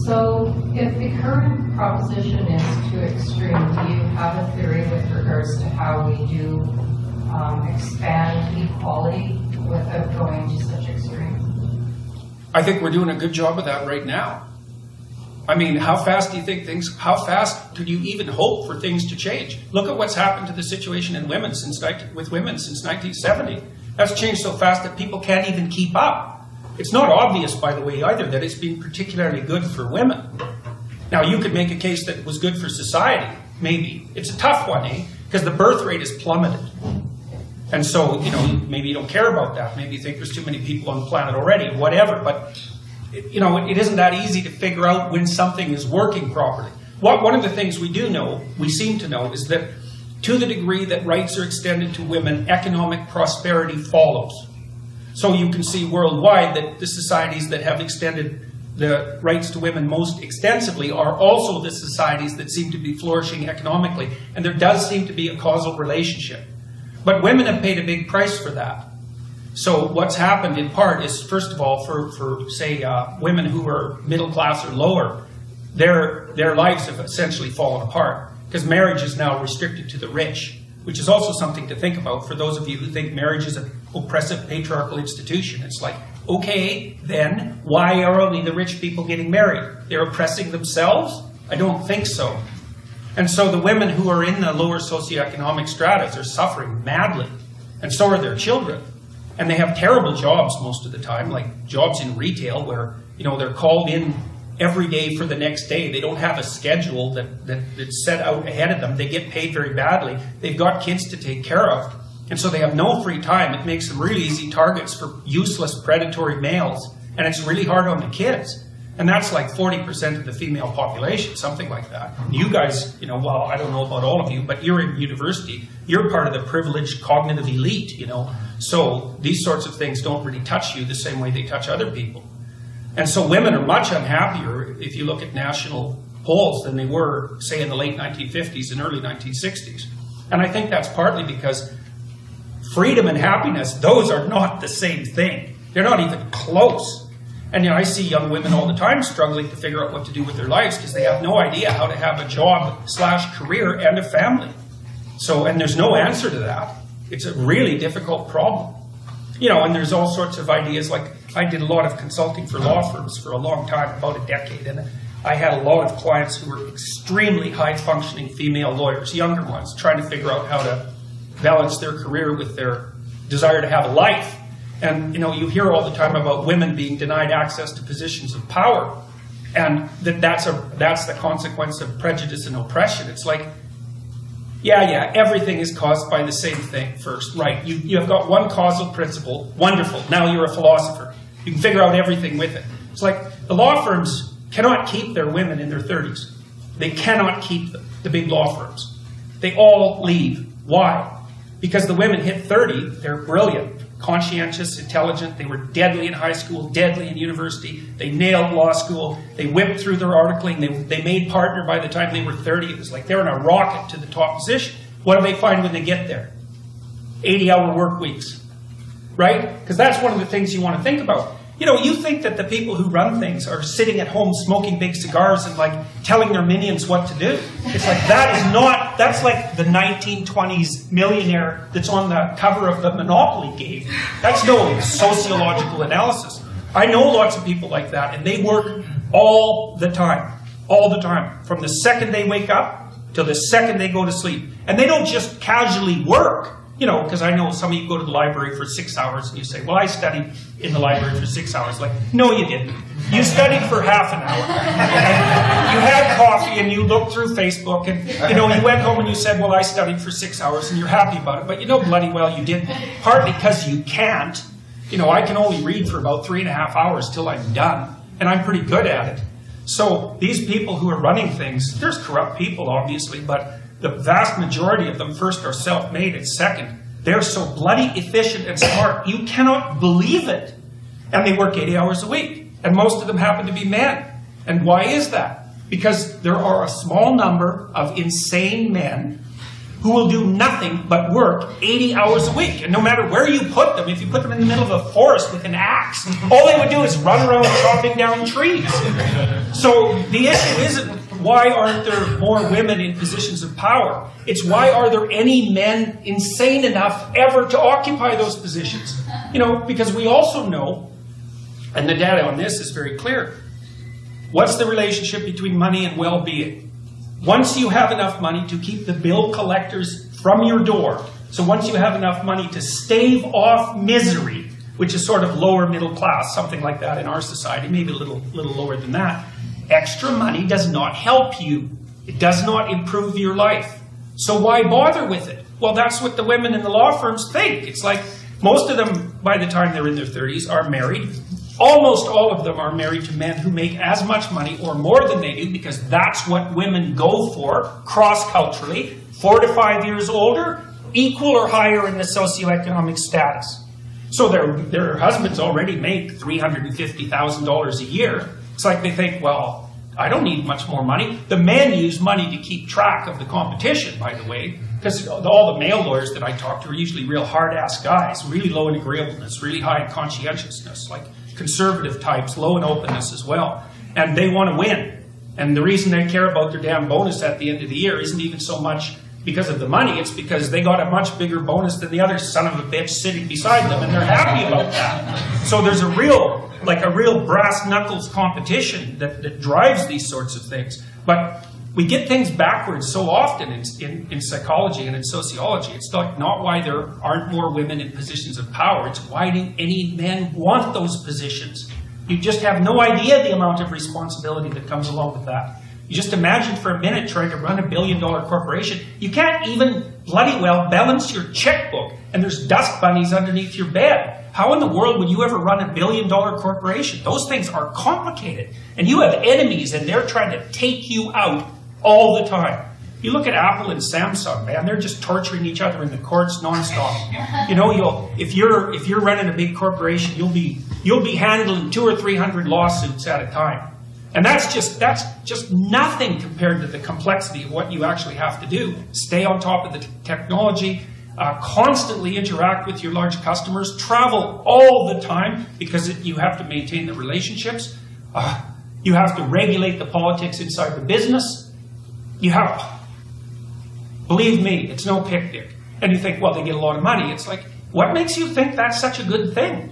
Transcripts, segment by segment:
So if the current proposition is too extreme, do you have a theory with regards to how we do expand equality without going to such extremes? I think we're doing a good job of that right now. I mean, how fast do you think how fast could you even hope for things to change? Look at what's happened to the situation in women with women since 1970. That's changed so fast that people can't even keep up. It's not obvious, by the way, either, that it's been particularly good for women. Now, you could make a case that it was good for society, maybe. It's a tough one, eh? Because the birth rate has plummeted. And so, you know, maybe you don't care about that. Maybe you think there's too many people on the planet already, whatever. But, you know, it isn't that easy to figure out when something is working properly. One of the things we do know, we seem to know, is that to the degree that rights are extended to women, economic prosperity follows. So you can see worldwide that the societies that have extended the rights to women most extensively are also the societies that seem to be flourishing economically. And there does seem to be a causal relationship. But women have paid a big price for that. So what's happened in part is, first of all, for say, women who are middle class or lower, their lives have essentially fallen apart because marriage is now restricted to the rich, which is also something to think about for those of you who think marriage is an oppressive patriarchal institution. It's like, okay, then why are only the rich people getting married? They're oppressing themselves? I don't think so. And so the women who are in the lower socioeconomic stratas are suffering madly, and so are their children. And they have terrible jobs most of the time, like jobs in retail where, you know, they're called in every day for the next day. They don't have a schedule that's set out ahead of them. They get paid very badly. They've got kids to take care of. And so they have no free time. It makes them really easy targets for useless predatory males. And it's really hard on the kids. And that's like 40% of the female population, something like that. You guys, you know, well, I don't know about all of you, but you're in university. You're part of the privileged cognitive elite, you know. So these sorts of things don't really touch you the same way they touch other people. And so women are much unhappier if you look at national polls than they were, say, in the late 1950s and early 1960s. And I think that's partly because freedom and happiness, those are not the same thing. They're not even close. And you know, I see young women all the time struggling to figure out what to do with their lives because they have no idea how to have a job/career and a family. So, and there's no answer to that. It's a really difficult problem. You know, and there's all sorts of ideas, like I did a lot of consulting for law firms for a long time, about a decade, and I had a lot of clients who were extremely high-functioning female lawyers, younger ones, trying to figure out how to balance their career with their desire to have a life. And, you know, you hear all the time about women being denied access to positions of power, and that's the consequence of prejudice and oppression. It's like, yeah, everything is caused by the same thing first. Right, you have got one causal principle, wonderful, now you're a philosopher. You can figure out everything with it. It's like the law firms cannot keep their women in their 30s. They cannot keep them, the big law firms. They all leave. Why? Because the women hit 30, they're brilliant, conscientious, intelligent, they were deadly in high school, deadly in university, they nailed law school, they whipped through their articling, they made partner by the time they were 30. It was like they're in a rocket to the top position. What do they find when they get there? 80-hour work weeks, right? Because that's one of the things you want to think about. You know, you think that the people who run things are sitting at home smoking big cigars and like telling their minions what to do. It's like, that is not, that's like the 1920s millionaire that's on the cover of the Monopoly game. That's no sociological analysis. I know lots of people like that, and they work all the time, from the second they wake up till the second they go to sleep. And they don't just casually work. You know, because I know some of you go to the library for 6 hours and you say, well, I studied in the library for 6 hours. Like, no, you didn't. You studied for half an hour. And you had coffee and you looked through Facebook and, you know, you went home and you said, well, I studied for 6 hours, and you're happy about it. But you know bloody well you didn't. Partly because you can't. You know, I can only read for about 3.5 hours till I'm done. And I'm pretty good at it. So these people who are running things, there's corrupt people, obviously, but the vast majority of them, first, are self-made, and second, they're so bloody efficient and smart, you cannot believe it. And they work 80 hours a week. And most of them happen to be men. And why is that? Because there are a small number of insane men who will do nothing but work 80 hours a week. And no matter where you put them, if you put them in the middle of a forest with an axe, all they would do is run around chopping down trees. So the issue isn't why aren't there more women in positions of power? It's why are there any men insane enough ever to occupy those positions? You know, because we also know, and the data on this is very clear, what's the relationship between money and well-being? Once you have enough money to keep the bill collectors from your door, so once you have enough money to stave off misery, which is sort of lower middle class, something like that in our society, maybe a little lower than that, extra money does not help you. It does not improve your life. So why bother with it? Well, that's what the women in the law firms think. It's like most of them, by the time they're in their 30s, are married. Almost all of them are married to men who make as much money or more than they do, because that's what women go for cross-culturally. 4 to 5 years older, equal or higher in the socioeconomic status. So their husbands already make $350,000 a year. It's like they think, well, I don't need much more money. The men use money to keep track of the competition, by the way, because all the male lawyers that I talk to are usually real hard-ass guys, really low in agreeableness, really high in conscientiousness, like conservative types, low in openness as well. And they want to win. And the reason they care about their damn bonus at the end of the year isn't even so much because of the money, it's because they got a much bigger bonus than the other son of a bitch sitting beside them, and they're happy about that. So there's a real brass knuckles competition that drives these sorts of things. But we get things backwards so often in psychology and in sociology. It's not why there aren't more women in positions of power. It's why do any men want those positions? You just have no idea the amount of responsibility that comes along with that. You just imagine for a minute trying to run $1 billion corporation. You can't even bloody well balance your checkbook, and there's dust bunnies underneath your bed. How in the world would you ever run $1 billion corporation? Those things are complicated. And you have enemies, and they're trying to take you out all the time. You look at Apple and Samsung, man, they're just torturing each other in the courts nonstop. You know, if you're running a big corporation, you'll be handling 200 or 300 lawsuits at a time. And that's just nothing compared to the complexity of what you actually have to do. Stay on top of the technology, constantly interact with your large customers, travel all the time because you have to maintain the relationships. You have to regulate the politics inside the business. Believe me, it's no picnic. And you think, well, they get a lot of money. It's like, what makes you think that's such a good thing?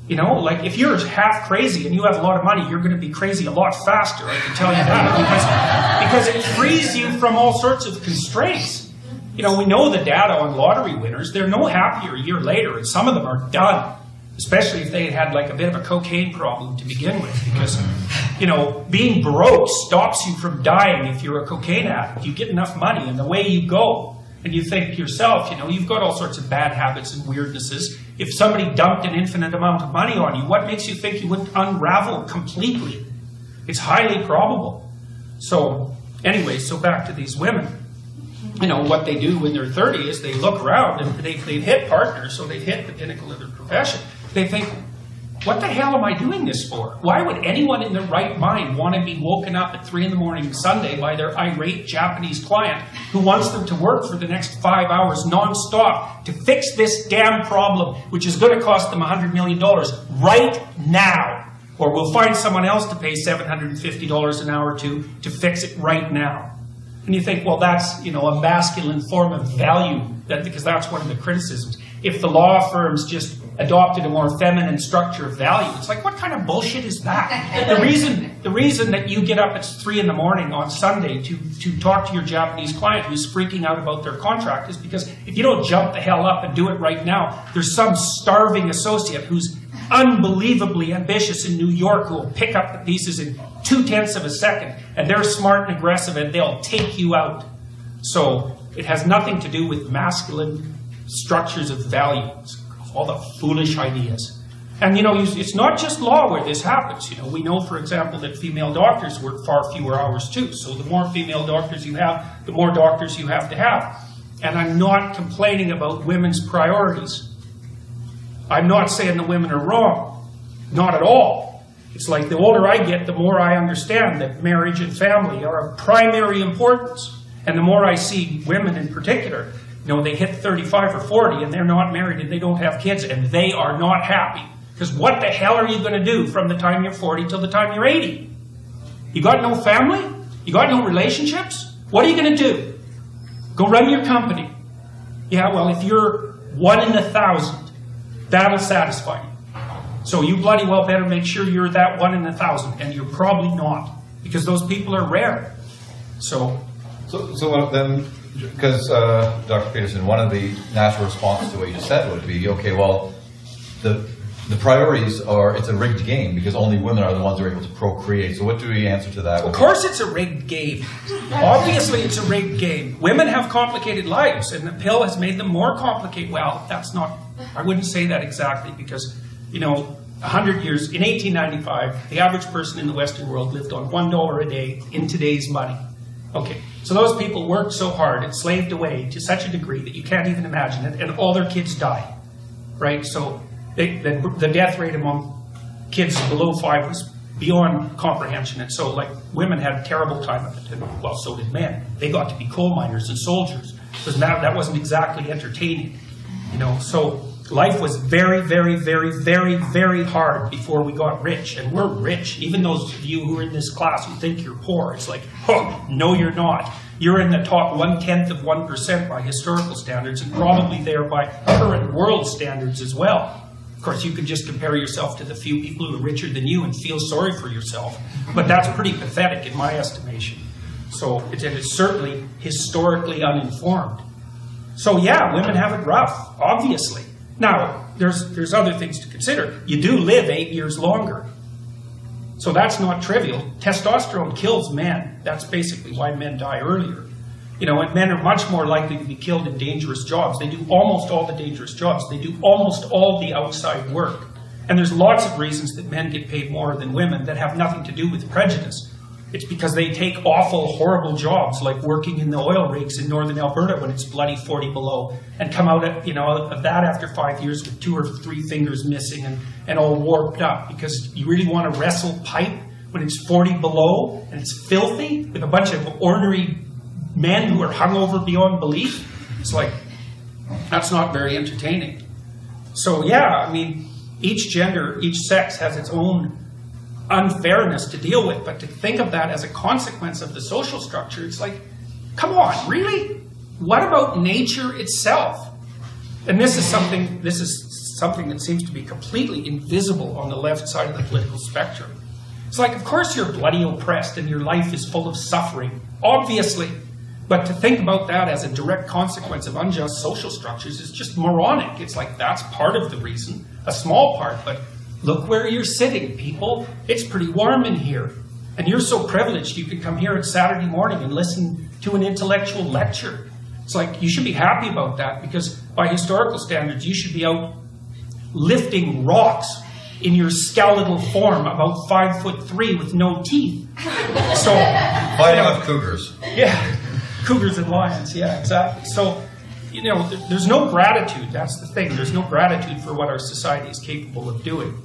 You know, like if you're half crazy and you have a lot of money, you're going to be crazy a lot faster, I can tell you that. Because it frees you from all sorts of constraints. You know, we know the data on lottery winners. They're no happier a year later, and some of them are done. Especially if they had like a bit of a cocaine problem to begin with. Because, you know, being broke stops you from dying if you're a cocaine addict. You get enough money and away you go. And you think to yourself, you know, you've got all sorts of bad habits and weirdnesses. If somebody dumped an infinite amount of money on you, what makes you think you wouldn't unravel completely? It's highly probable. So, anyway, so back to these women. You know, what they do when they're 30 is they look around and they've hit partners, so they've hit the pinnacle of their profession. They think, what the hell am I doing this for? Why would anyone in their right mind want to be woken up at 3 in the morning Sunday by their irate Japanese client who wants them to work for the next 5 hours nonstop to fix this damn problem, which is going to cost them $100 million right now? Or we'll find someone else to pay $750 an hour to fix it right now. And you think, well, that's, you know, a masculine form of value, because that's one of the criticisms. If the law firms just adopted a more feminine structure of value, it's like, what kind of bullshit is that? The reason that you get up at 3 in the morning on Sunday to talk to your Japanese client who's freaking out about their contract is because if you don't jump the hell up and do it right now, there's some starving associate who's unbelievably ambitious in New York who will pick up the pieces in 0.2 of a second, and they're smart and aggressive and they'll take you out. So it has nothing to do with masculine structures of value. All the foolish ideas. And, you know, it's not just law where this happens. You know, we know, for example, that female doctors work far fewer hours too. So the more female doctors you have, the more doctors you have to have. And I'm not complaining about women's priorities. I'm not saying the women are wrong. Not at all. It's like the older I get, the more I understand that marriage and family are of primary importance. And the more I see women in particular, you know, they hit 35 or 40 and they're not married and they don't have kids and they are not happy. Because what the hell are you going to do from the time you're 40 till the time you're 80? You got no family? You got no relationships? What are you going to do? Go run your company. Yeah, well, if you're 1 in 1,000, that'll satisfy you. So you bloody well better make sure you're that 1 in 1,000, and you're probably not, because those people are rare. So then, because Dr. Peterson, one of the natural responses to what you just said would be, okay, well, the priorities are, it's a rigged game because only women are the ones who are able to procreate. So what do we answer to that? Of course it's a rigged game. Obviously it's a rigged game. Women have complicated lives, and the pill has made them more complicated. Well, that's not, I wouldn't say that exactly because, you know, 100 years, in 1895, the average person in the Western world lived on $1 a day in today's money. Okay, so those people worked so hard and slaved away to such a degree that you can't even imagine it, and all their kids died, right? So the death rate among kids below 5 was beyond comprehension, and so like women had a terrible time of it, and well, so did men. They got to be coal miners and soldiers, because that wasn't exactly entertaining, you know. So life was very, very, very, very, very hard before we got rich, and we're rich. Even those of you who are in this class who think you're poor, it's like, oh, no, you're not. You're in the top 1/10 of 1% by historical standards, and probably there by current world standards as well. Of course, you can just compare yourself to the few people who are richer than you and feel sorry for yourself, but that's pretty pathetic in my estimation. So it is certainly historically uninformed. So yeah, women have it rough, obviously. Now, there's other things to consider. You do live 8 years longer. So that's not trivial. Testosterone kills men. That's basically why men die earlier. You know, and men are much more likely to be killed in dangerous jobs. They do almost all the dangerous jobs. They do almost all the outside work. And there's lots of reasons that men get paid more than women that have nothing to do with prejudice. It's because they take awful, horrible jobs, like working in the oil rigs in northern Alberta when it's bloody 40 below, and come out of, of that after 5 years with 2 or 3 fingers missing and all warped up. Because you really want to wrestle pipe when it's 40 below and it's filthy with a bunch of ordinary men who are hungover beyond belief? It's like, that's not very entertaining. So yeah, I mean, each gender, each sex has its own unfairness to deal with, but to think of that as a consequence of the social structure, it's like, come on, really? What about nature itself? And this is something that seems to be completely invisible on the left side of the political spectrum. It's like, of course you're bloody oppressed and your life is full of suffering, obviously. But to think about that as a direct consequence of unjust social structures is just moronic. It's like, that's part of the reason, a small part, but look where you're sitting, people. It's pretty warm in here. And you're so privileged you can come here on Saturday morning and listen to an intellectual lecture. It's like, you should be happy about that, because by historical standards, you should be out lifting rocks in your skeletal form, about 5'3" with no teeth. So, fighting with cougars. Yeah, cougars and lions, yeah, exactly. So, there's no gratitude, that's the thing. There's no gratitude for what our society is capable of doing.